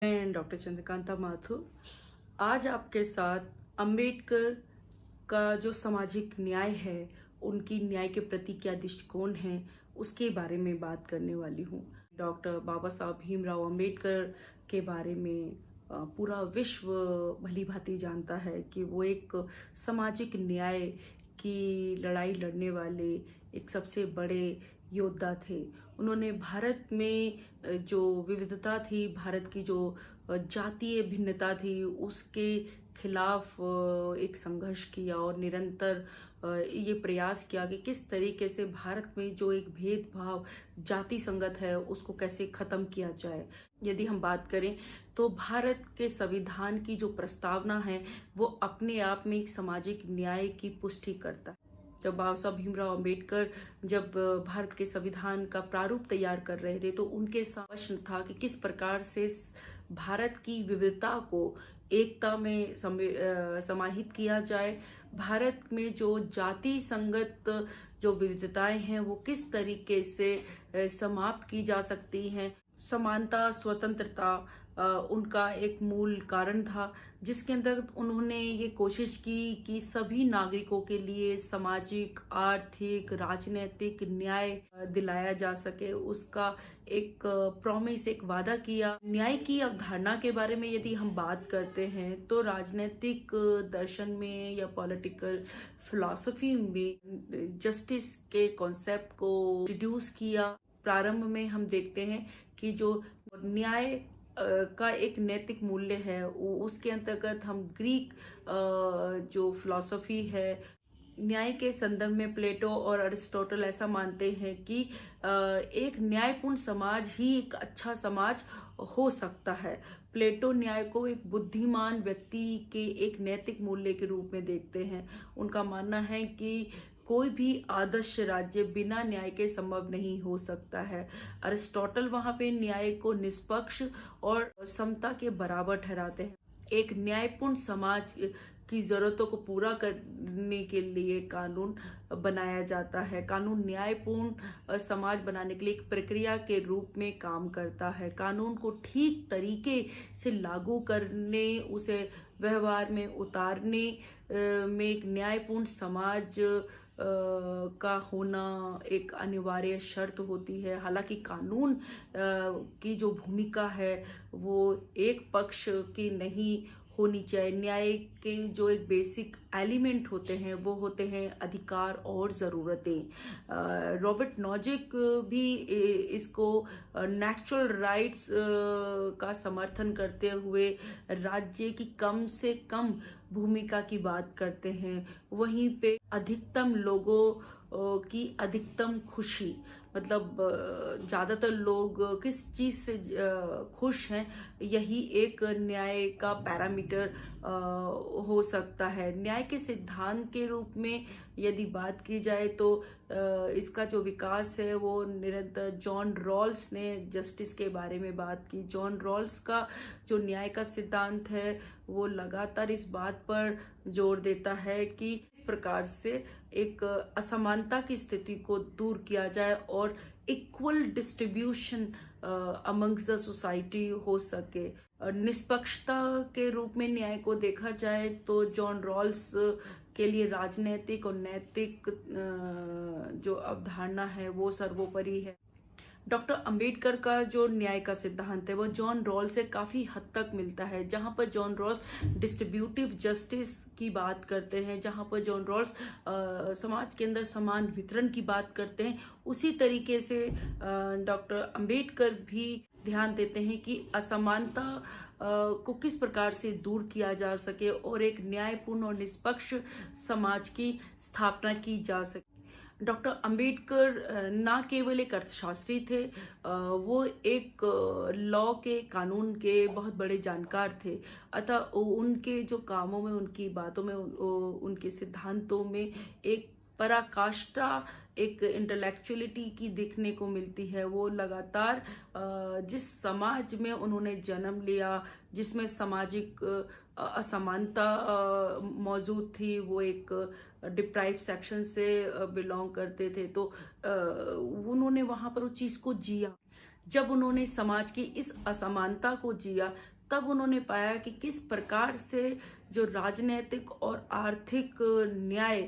मैं डॉक्टर चंद्रकांता माथुर आज आपके साथ अंबेडकर का जो सामाजिक न्याय है, उनकी न्याय के प्रति क्या दृष्टिकोण है, उसके बारे में बात करने वाली हूँ। डॉक्टर बाबा साहब भीमराव अंबेडकर के बारे में पूरा विश्व भली भांति जानता है कि वो एक सामाजिक न्याय की लड़ाई लड़ने वाले एक सबसे बड़े योद्धा थे। उन्होंने भारत में जो विविधता थी, भारत की जो जातीय भिन्नता थी, उसके खिलाफ एक संघर्ष किया और निरंतर ये प्रयास किया कि किस तरीके से भारत में जो एक भेदभाव जाति संगत है उसको कैसे खत्म किया जाए। यदि हम बात करें तो भारत के संविधान की जो प्रस्तावना है वो अपने आप में एक सामाजिक न्याय की पुष्टि करता है। जब बाबा साहब भीमराव अंबेडकर जब भारत के संविधान का प्रारूप तैयार कर रहे थे तो उनके प्रश्न था कि किस प्रकार से भारत की विविधता को एकता में समाहित किया जाए, भारत में जो जाति संगत जो विविधताएं हैं वो किस तरीके से समाप्त की जा सकती हैं। समानता, स्वतंत्रता उनका एक मूल कारण था, जिसके अंदर उन्होंने ये कोशिश की कि सभी नागरिकों के लिए सामाजिक, आर्थिक, राजनीतिक न्याय दिलाया जा सके। उसका एक प्रॉमिस, एक वादा किया। न्याय की अवधारणा के बारे में यदि हम बात करते हैं तो राजनीतिक दर्शन में या पॉलिटिकल फिलॉसफी में जस्टिस के कॉन्सेप्ट को इंट्रोड्यूस किया। प्रारंभ में हम देखते हैं कि जो न्याय का एक नैतिक मूल्य है, उसके अंतर्गत हम ग्रीक जो फिलॉसफी है, न्याय के संदर्भ में प्लेटो और अरिस्टोटल ऐसा मानते हैं कि एक न्यायपूर्ण समाज ही एक अच्छा समाज हो सकता है। प्लेटो न्याय को एक बुद्धिमान व्यक्ति के एक नैतिक मूल्य के रूप में देखते हैं। उनका मानना है कि कोई भी आदर्श राज्य बिना न्याय के संभव नहीं हो सकता है। अरिस्टोटल वहां पे न्याय को निष्पक्ष और समता के बराबर ठहराते हैं। एक न्यायपूर्ण समाज की जरूरतों को पूरा करने के लिए कानून बनाया जाता है। कानून न्यायपूर्ण समाज बनाने के लिए एक प्रक्रिया के रूप में काम करता है। कानून को ठीक तरीके से लागू करने, उसे व्यवहार में उतारने में एक न्यायपूर्ण समाज का होना एक अनिवार्य शर्त होती है। हालांकि कानून की जो भूमिका है वो एक पक्ष की नहीं होनी चाहिए। न्याय के जो एक बेसिक एलिमेंट होते हैं वो होते हैं अधिकार और ज़रूरतें। रॉबर्ट नॉजिक भी इसको नेचुरल राइट्स का समर्थन करते हुए राज्य की कम से कम भूमिका की बात करते हैं। वहीं पे अधिकतम लोगों की अधिकतम खुशी, मतलब ज्यादातर लोग किस चीज से खुश हैं, यही एक न्याय का पैरामीटर हो सकता है। न्याय के सिद्धांत के रूप में यदि बात की जाए तो इसका जो विकास है वो निरंतर जॉन रॉल्स ने जस्टिस के बारे में बात की। जॉन रॉल्स का जो न्याय का सिद्धांत है वो लगातार इस बात पर जोर देता है कि इस प्रकार से एक असमानता की स्थिति को दूर किया जाए और equal distribution amongst the society हो सके। निष्पक्षता के रूप में न्याय को देखा जाए तो जॉन रॉल्स के लिए राजनैतिक और नैतिक जो अवधारणा है वो सर्वोपरि है। डॉक्टर अंबेडकर का जो न्याय का सिद्धांत है वो जॉन रॉल्स से काफी हद तक मिलता है। जहां पर जॉन रॉल्स डिस्ट्रीब्यूटिव जस्टिस की बात करते हैं, जहां पर जॉन रॉल्स समाज के अंदर समान वितरण की बात करते हैं, उसी तरीके से डॉक्टर अंबेडकर भी ध्यान देते हैं कि असमानता को किस प्रकार से दूर किया जा सके और एक न्यायपूर्ण और निष्पक्ष समाज की स्थापना की जा सके। डॉक्टर अंबेडकर ना केवल एक अर्थशास्त्री थे, वो एक लॉ के, कानून के बहुत बड़े जानकार थे। अतः उनके जो कामों में, उनकी बातों में, उनके सिद्धांतों में एक पराकाष्ठा, एक इंटेलेक्चुअलिटी की दिखने को मिलती है। वो लगातार जिस समाज में उन्होंने जन्म लिया, जिसमें सामाजिक असमानता मौजूद थी, वो एक डिप्राइव सेक्शन से बिलोंग करते थे, तो उन्होंने वहां पर उस चीज को जिया। जब उन्होंने समाज की इस असमानता को जिया, तब उन्होंने पाया कि किस प्रकार से जो राजनीतिक और आर्थिक न्याय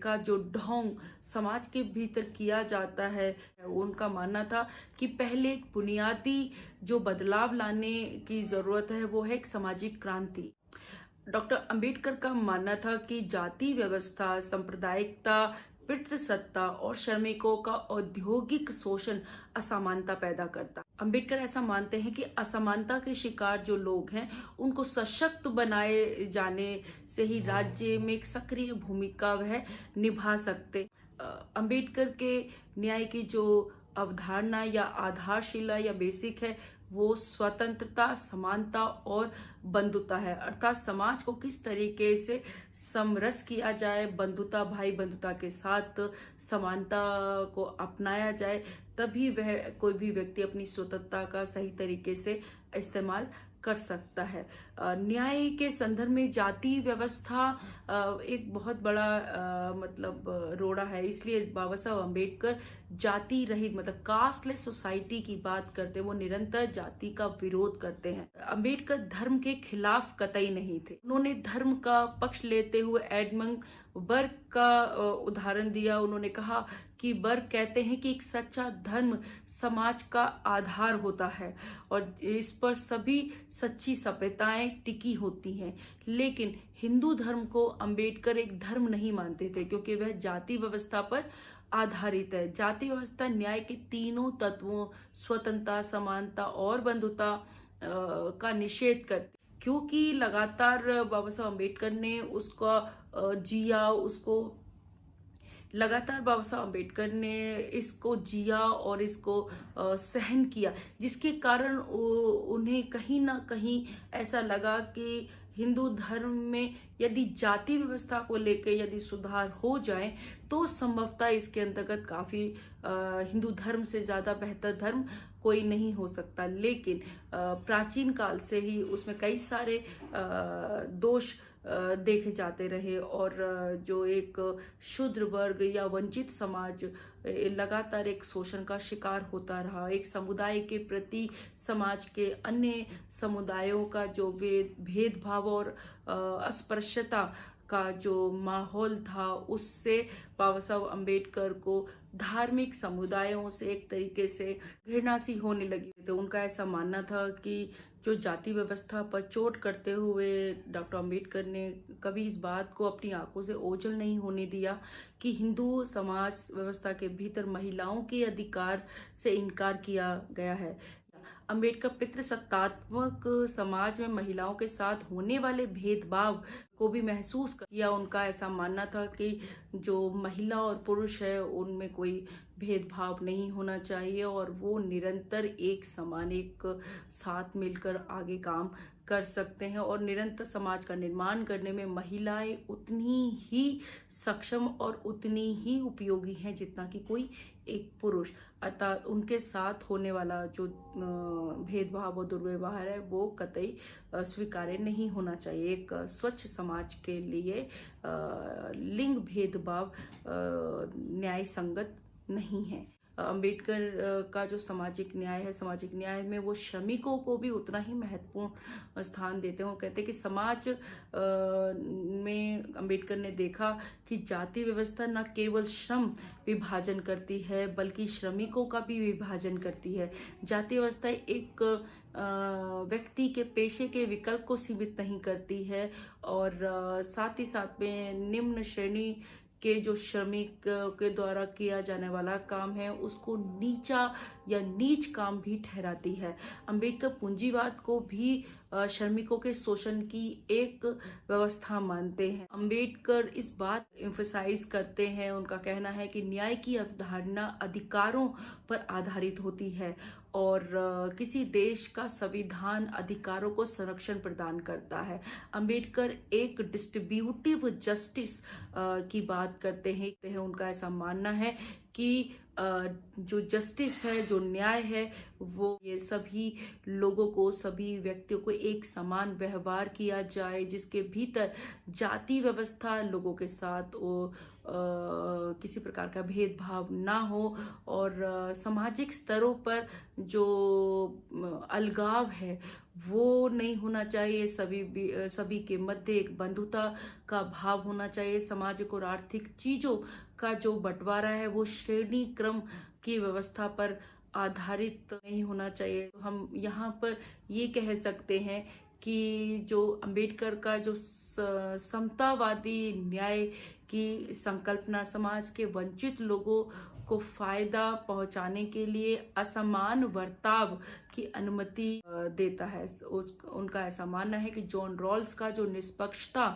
का जो ढोंग समाज के भीतर किया जाता है। उनका मानना था कि पहले एक बुनियादी जो बदलाव लाने की जरूरत है वो है एक सामाजिक क्रांति। डॉक्टर अंबेडकर का मानना था कि जाति व्यवस्था, सांप्रदायिकता, पितृसत्ता और श्रमिकों का औद्योगिक शोषण असमानता पैदा करता। अंबेडकर ऐसा मानते हैं कि असमानता के शिकार जो लोग हैं उनको सशक्त बनाए जाने से ही राज्य में एक सक्रिय भूमिका वह निभा सकते। अंबेडकर के न्याय की जो अवधारणा या आधारशिला या बेसिक है वो स्वतंत्रता, समानता और बंधुता है। अर्थात समाज को किस तरीके से समरस किया जाए, बंधुता, भाई बंधुता के साथ समानता को अपनाया जाए, तभी वह कोई भी व्यक्ति अपनी स्वतंत्रता का सही तरीके से इस्तेमाल कर सकता है। न्याय के संदर्भ में जाति व्यवस्था एक बहुत बड़ा रोड़ा है। इसलिए बाबा साहब अम्बेडकर जाति रहित कास्टलेस सोसाइटी की बात करते, वो निरंतर जाति का विरोध करते हैं। अम्बेडकर धर्म के खिलाफ कतई नहीं थे। उन्होंने धर्म का पक्ष लेते हुए एडमंड बर्ग का उदाहरण दिया। उन्होंने कहा कि बर्ग कहते हैं कि एक सच्चा धर्म समाज का आधार होता है और इस पर सभी सच्ची सभ्यताएं टिकी होती हैं। लेकिन हिंदू धर्म को अंबेडकर एक धर्म नहीं मानते थे क्योंकि वह जाति व्यवस्था पर आधारित है। जाति व्यवस्था न्याय के तीनों तत्वों स्वतंत्रता, समानता और बंधुता का निषेध करती। क्योंकि लगातार बाबा साहब अम्बेडकर ने उसका जिया, लगातार बाबा साहब अम्बेडकर ने इसको जिया और इसको सहन किया, जिसके कारण उन्हें कहीं ना कहीं ऐसा लगा कि हिंदू धर्म में यदि जाति व्यवस्था को लेकर यदि सुधार हो जाए तो संभवतः इसके अंतर्गत काफी हिंदू धर्म से ज्यादा बेहतर धर्म कोई नहीं हो सकता। लेकिन प्राचीन काल से ही उसमें कई सारे दोष देखे जाते रहे और जो एक शूद्र वर्ग या वंचित समाज लगातार एक शोषण का शिकार होता रहा। एक समुदाय के प्रति समाज के अन्य समुदायों का जो भेदभाव और अस्पृश्यता का जो माहौल था, उससे बाबा साहब अम्बेडकर को धार्मिक समुदायों से एक तरीके से घृणा सी होने लगी। तो उनका ऐसा मानना था कि जो जाति व्यवस्था पर चोट करते हुए डॉक्टर अम्बेडकर ने कभी इस बात को अपनी आंखों से ओझल नहीं होने दिया कि हिंदू समाज व्यवस्था के भीतर महिलाओं के अधिकार से इनकार किया गया है। अम्बेडकर पितृसत्तात्मक समाज में महिलाओं के साथ होने वाले भेदभाव को भी महसूस किया। उनका ऐसा मानना था कि जो महिला और पुरुष है उनमें कोई भेदभाव नहीं होना चाहिए और वो निरंतर एक समान, एक साथ मिलकर आगे काम कर सकते हैं और निरंतर समाज का निर्माण करने में महिलाएं उतनी ही सक्षम और उतनी ही उपयोगी हैं जितना कि कोई एक पुरुष। अर्थात उनके साथ होने वाला जो भेदभाव और दुर्व्यवहार है वो कतई स्वीकार्य नहीं होना चाहिए। एक स्वच्छ समाज के लिए लिंग भेदभाव न्याय संगत नहीं है। अंबेडकर का जो सामाजिक न्याय है, सामाजिक न्याय में वो श्रमिकों को भी उतना ही महत्वपूर्ण स्थान देते हैं। वो कहते हैं कि समाज में अंबेडकर ने देखा कि जाति व्यवस्था न केवल श्रम विभाजन करती है बल्कि श्रमिकों का भी विभाजन करती है। जाति व्यवस्था एक व्यक्ति के पेशे के विकल्प को सीमित नहीं करती है और साथ ही साथ में निम्न श्रेणी के जो श्रमिक के द्वारा किया जाने वाला काम है उसको नीचा या नीच काम भी ठहराती है। अंबेडकर पूंजीवाद को भी श्रमिकों के शोषण की एक व्यवस्था मानते हैं। अंबेडकर इस बात एम्फसाइज करते हैं, उनका कहना है कि न्याय की अवधारणा अधिकारों पर आधारित होती है और किसी देश का संविधान अधिकारों को संरक्षण प्रदान करता है। अंबेडकर एक डिस्ट्रीब्यूटिव जस्टिस की बात करते हैं। उनका ऐसा मानना है कि जो जस्टिस है, जो न्याय है, वो ये सभी लोगों को, सभी व्यक्तियों को एक समान व्यवहार किया जाए जिसके भीतर जाति व्यवस्था लोगों के साथ किसी प्रकार का भेदभाव ना हो और सामाजिक स्तरों पर जो अलगाव है वो नहीं होना चाहिए। सभी के मध्य एक बंधुता का भाव होना चाहिए। सामाजिक और आर्थिक चीजों का जो बंटवारा है वो श्रेणी क्रम की व्यवस्था पर आधारित नहीं होना चाहिए। तो हम यहाँ पर ये कह सकते हैं कि जो अंबेडकर का जो समतावादी न्याय की संकल्पना समाज के वंचित लोगों को फायदा पहुंचाने के लिए असमान बर्ताव की अनुमति देता है। उनका ऐसा मानना है कि जॉन रॉल्स का जो निष्पक्षता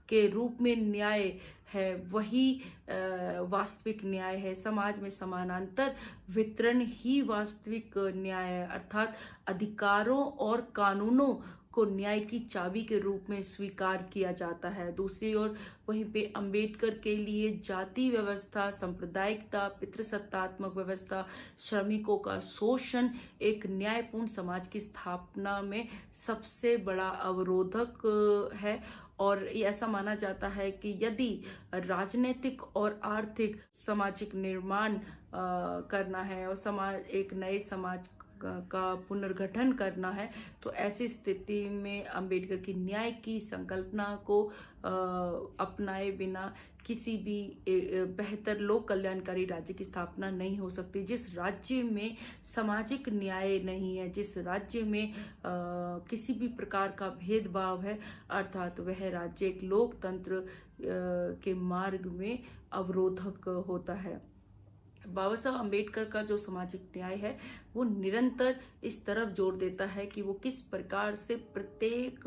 के रूप में न्याय है वही वास्तविक न्याय है। समाज में समानांतर वितरण ही वास्तविक न्याय है, अर्थात अधिकारों और कानूनों को न्याय की चाबी के रूप में स्वीकार किया जाता है। दूसरी ओर वहीं पे अंबेडकर के लिए जाति व्यवस्था, सांप्रदायिकता, पितृसत्तात्मक व्यवस्था, श्रमिकों का शोषण एक न्यायपूर्ण समाज की स्थापना में सबसे बड़ा अवरोधक है। और ये ऐसा माना जाता है कि यदि राजनीतिक और आर्थिक सामाजिक निर्माण करना है और एक नए समाज का पुनर्गठन करना है तो ऐसी स्थिति में अंबेडकर की न्याय की संकल्पना को अपनाए बिना किसी भी बेहतर लोक कल्याणकारी राज्य की स्थापना नहीं हो सकती। जिस राज्य में सामाजिक न्याय नहीं है, जिस राज्य में किसी भी प्रकार का भेदभाव है, अर्थात वह राज्य एक लोकतंत्र के मार्ग में अवरोधक होता है। बाबा साहब अम्बेडकर का जो सामाजिक न्याय है वो निरंतर इस तरफ जोर देता है कि वो किस प्रकार से प्रत्येक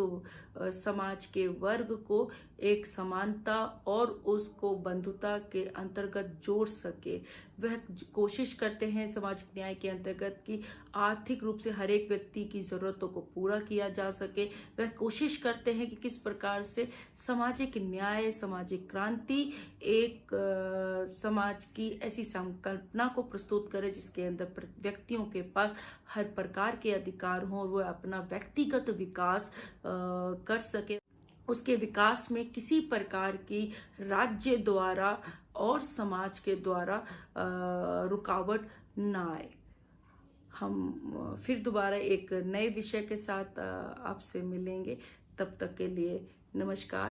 समाज के वर्ग को एक समानता और उसको बंधुता के अंतर्गत जोड़ सके। वह कोशिश करते हैं सामाजिक न्याय के अंतर्गत कि आर्थिक रूप से हर एक व्यक्ति की जरूरतों को पूरा किया जा सके। वह कोशिश करते हैं कि किस प्रकार से सामाजिक न्याय, सामाजिक क्रांति एक समाज की ऐसी संकल्पना को प्रस्तुत करे जिसके अंदर व्यक्तियों के पास हर प्रकार के अधिकार हों और वो अपना व्यक्तिगत विकास कर सके। उसके विकास में किसी प्रकार की राज्य द्वारा और समाज के द्वारा रुकावट ना आए। हम फिर दोबारा एक नए विषय के साथ आपसे मिलेंगे। तब तक के लिए नमस्कार।